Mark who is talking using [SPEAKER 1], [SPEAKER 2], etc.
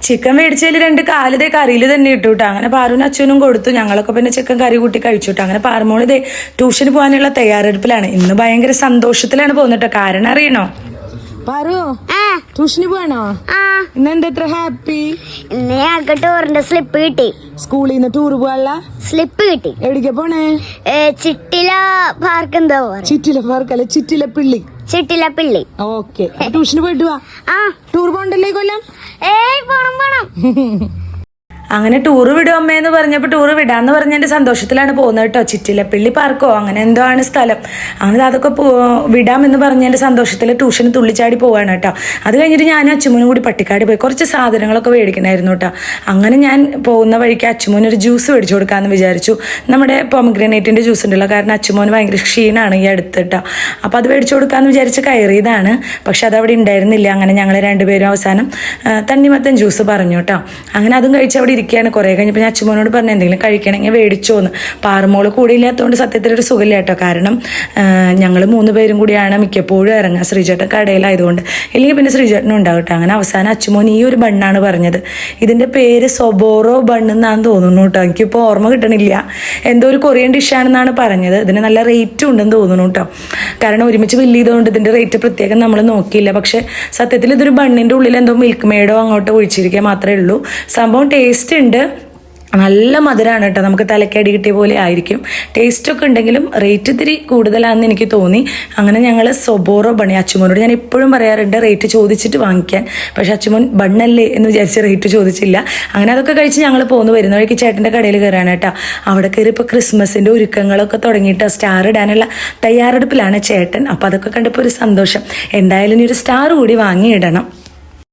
[SPEAKER 1] Chicken മേടിച്ചതിൽ 2 കാല് കറിയിൽ തന്നെ ഇട്ടു കേട്ടോ. അങ്ങനെ പാറുവിനും അച്ഛനും കൊടുത്തു. ഞങ്ങളൊക്കെ പിന്നെ ചിക്കൻ കറി കൂട്ടി കഴിച്ചു കേട്ടോ. അങ്ങനെ പാറുമോള് ട്യൂഷന് പോകാനുള്ള തയ്യാറെടുപ്പിലാണ്. ഇന്ന് ഭയങ്കര സന്തോഷത്തിലാണ് പോകുന്നത് കേട്ടോ. കാരണം അറിയണോ പാറു, ട്യൂഷന് പോവാണോ? ഇന്നെന്താ ഇത്ര ഹാപ്പി?
[SPEAKER 2] ഇന്ന് ഞങ്ങൾക്ക് ടൂറിന്റെ സ്ലിപ്പ് കിട്ടി.
[SPEAKER 1] സ്കൂളിൽ നിന്ന് ടൂർ പോകാനുള്ള
[SPEAKER 2] സ്ലിപ്പ് കിട്ടി.
[SPEAKER 1] എവിടേക്കാ പോണേ?
[SPEAKER 2] ചിറ്റില പാർക്ക്. എന്താ
[SPEAKER 1] ചിറ്റില പാർക്ക് അല്ലെ? ചിറ്റിലപ്പിള്ളി.
[SPEAKER 2] ചിറ്റിലപ്പിള്ളി.
[SPEAKER 1] ഓക്കെ, ട്യൂഷന് പോയിട്ട് വാ. ടൂർ പോണ്ടല്ലേ കൊല്ലം?
[SPEAKER 2] പോണം.
[SPEAKER 1] അങ്ങനെ ടൂറ് വിടും അമ്മയെന്ന് പറഞ്ഞപ്പോൾ ടൂറ് വിടാന്ന് പറഞ്ഞതിന്റെ സന്തോഷത്തിലാണ് പോകുന്നത് കേട്ടോ. ചിറ്റിലപ്പള്ളി പാർക്കോ അങ്ങനെ എന്തോ ആണ് സ്ഥലം. അങ്ങനെ അതൊക്കെ വിടാമെന്ന് പറഞ്ഞതിന്റെ സന്തോഷത്തിൽ ട്യൂഷന് തുള്ളിച്ചാടി പോവാണ് കേട്ടോ. അത് കഴിഞ്ഞിട്ട് ഞാനും അച്ചുമോനും കൂടി പട്ടിക്കാട് പോയി കുറച്ച് സാധനങ്ങളൊക്കെ മേടിക്കണമായിരുന്നു കേട്ടോ. അങ്ങനെ ഞാൻ പോകുന്ന വഴിക്ക് അച്ചുമോന് ഒരു ജ്യൂസ് മേടിച്ചു കൊടുക്കാമെന്ന് വിചാരിച്ചു. നമ്മുടെ പൊമഗ്രാനൈറ്റിന്റെ ജ്യൂസ് ഉണ്ടല്ലോ. കാരണം അച്ചുമോന് ഭയങ്കര ക്ഷീണമാണ് ഈ അടുത്ത് കേട്ടോ. അപ്പോൾ അത് മേടിച്ചു കൊടുക്കാമെന്ന് വിചാരിച്ച് കയറിയതാണ്. പക്ഷെ അതവിടെ ഉണ്ടായിരുന്നില്ല. അങ്ങനെ ഞങ്ങൾ രണ്ടുപേരും അവസാനം തണ്ണിമത്തൻ ജ്യൂസ് പറഞ്ഞു കേട്ടോ. അങ്ങനെ അതും കഴിച്ച് അവിടെ ഇരിക്കുകയാണ്. കുറേ കഴിഞ്ഞപ്പോൾ ഞാൻ അച്ചുമോനോട് പറഞ്ഞു എന്തെങ്കിലും കഴിക്കണമെങ്കിൽ മേടിച്ചോന്ന്. പാറുമോള് കൂടെ ഇല്ലാത്തതുകൊണ്ട് സത്യത്തിലൊരു സുഖമില്ല കേട്ടോ. കാരണം ഞങ്ങൾ 3 പേരും കൂടിയാണ് മിക്കപ്പോഴും ഇറങ്ങുക. ശ്രീചേട്ടൻ കടയിലായതുകൊണ്ട്. ഇല്ലെങ്കിൽ പിന്നെ ശ്രീചേട്ടനും ഉണ്ടാവും കേട്ടോ. അങ്ങനെ അവസാനം അച്ചുമോൻ ഈ ഒരു ബണ്ണാണ് പറഞ്ഞത്. ഇതിൻ്റെ പേര് സൊബോറോ ബണ്ണെന്നാണ് തോന്നുന്നു കേട്ടോ. എനിക്കിപ്പോൾ ഓർമ്മ കിട്ടണില്ല. എന്തോ ഒരു കൊറിയൻ ഡിഷാണെന്നാണ് പറഞ്ഞത്. ഇതിന് നല്ല റേറ്റും ഉണ്ടെന്ന് തോന്നുന്നു കേട്ടോ. കാരണം ഒരുമിച്ച് ബില്ല് ചെയ്തുകൊണ്ട് ഇതിൻ്റെ റേറ്റ് പ്രത്യേകം നമ്മൾ നോക്കിയില്ല. പക്ഷേ സത്യത്തിൽ ഇതൊരു ബണ്ണിൻ്റെ ഉള്ളിൽ എന്തോ മിൽക്ക് മെയ്ഡോ അങ്ങോട്ട് ഒഴിച്ചിരിക്കുക മാത്രമേ ഉള്ളൂ. സംഭവം ടേസ്റ്റ് ഉണ്ട്. നല്ല മധുരമാണ് കേട്ടോ. നമുക്ക് തലക്കടി കിട്ടിയ പോലെ ആയിരിക്കും. ടേസ്റ്റൊക്കെ ഉണ്ടെങ്കിലും റേറ്റ് ഇത്തിരി കൂടുതലാണെന്ന് എനിക്ക് തോന്നി. അങ്ങനെ ഞങ്ങൾ സൊബോറോ ബണ്ണി, അച്ചുമോനോട് ഞാൻ എപ്പോഴും പറയാറുണ്ട് റേറ്റ് ചോദിച്ചിട്ട് വാങ്ങിക്കാൻ. പക്ഷെ അച്ചുമോൻ ബണ്ണല്ലേ എന്ന് വിചാരിച്ച് റേറ്റ് ചോദിച്ചില്ല. അങ്ങനെ അതൊക്കെ കഴിച്ച് ഞങ്ങൾ വരുന്ന വഴിക്ക് ചേട്ടൻ്റെ കടയിൽ കയറാണ് കേട്ടോ. അവിടെ കയറി ഇപ്പോൾ ക്രിസ്മസിൻ്റെ ഒരുക്കങ്ങളൊക്കെ തുടങ്ങിയിട്ട് സ്റ്റാർ ഇടാനുള്ള തയ്യാറെടുപ്പിലാണ് ചേട്ടൻ. അപ്പോൾ അതൊക്കെ കണ്ടപ്പോൾ ഒരു സന്തോഷം. എന്തായാലും ഇനി ഒരു സ്റ്റാർ കൂടി വാങ്ങിയിടണം.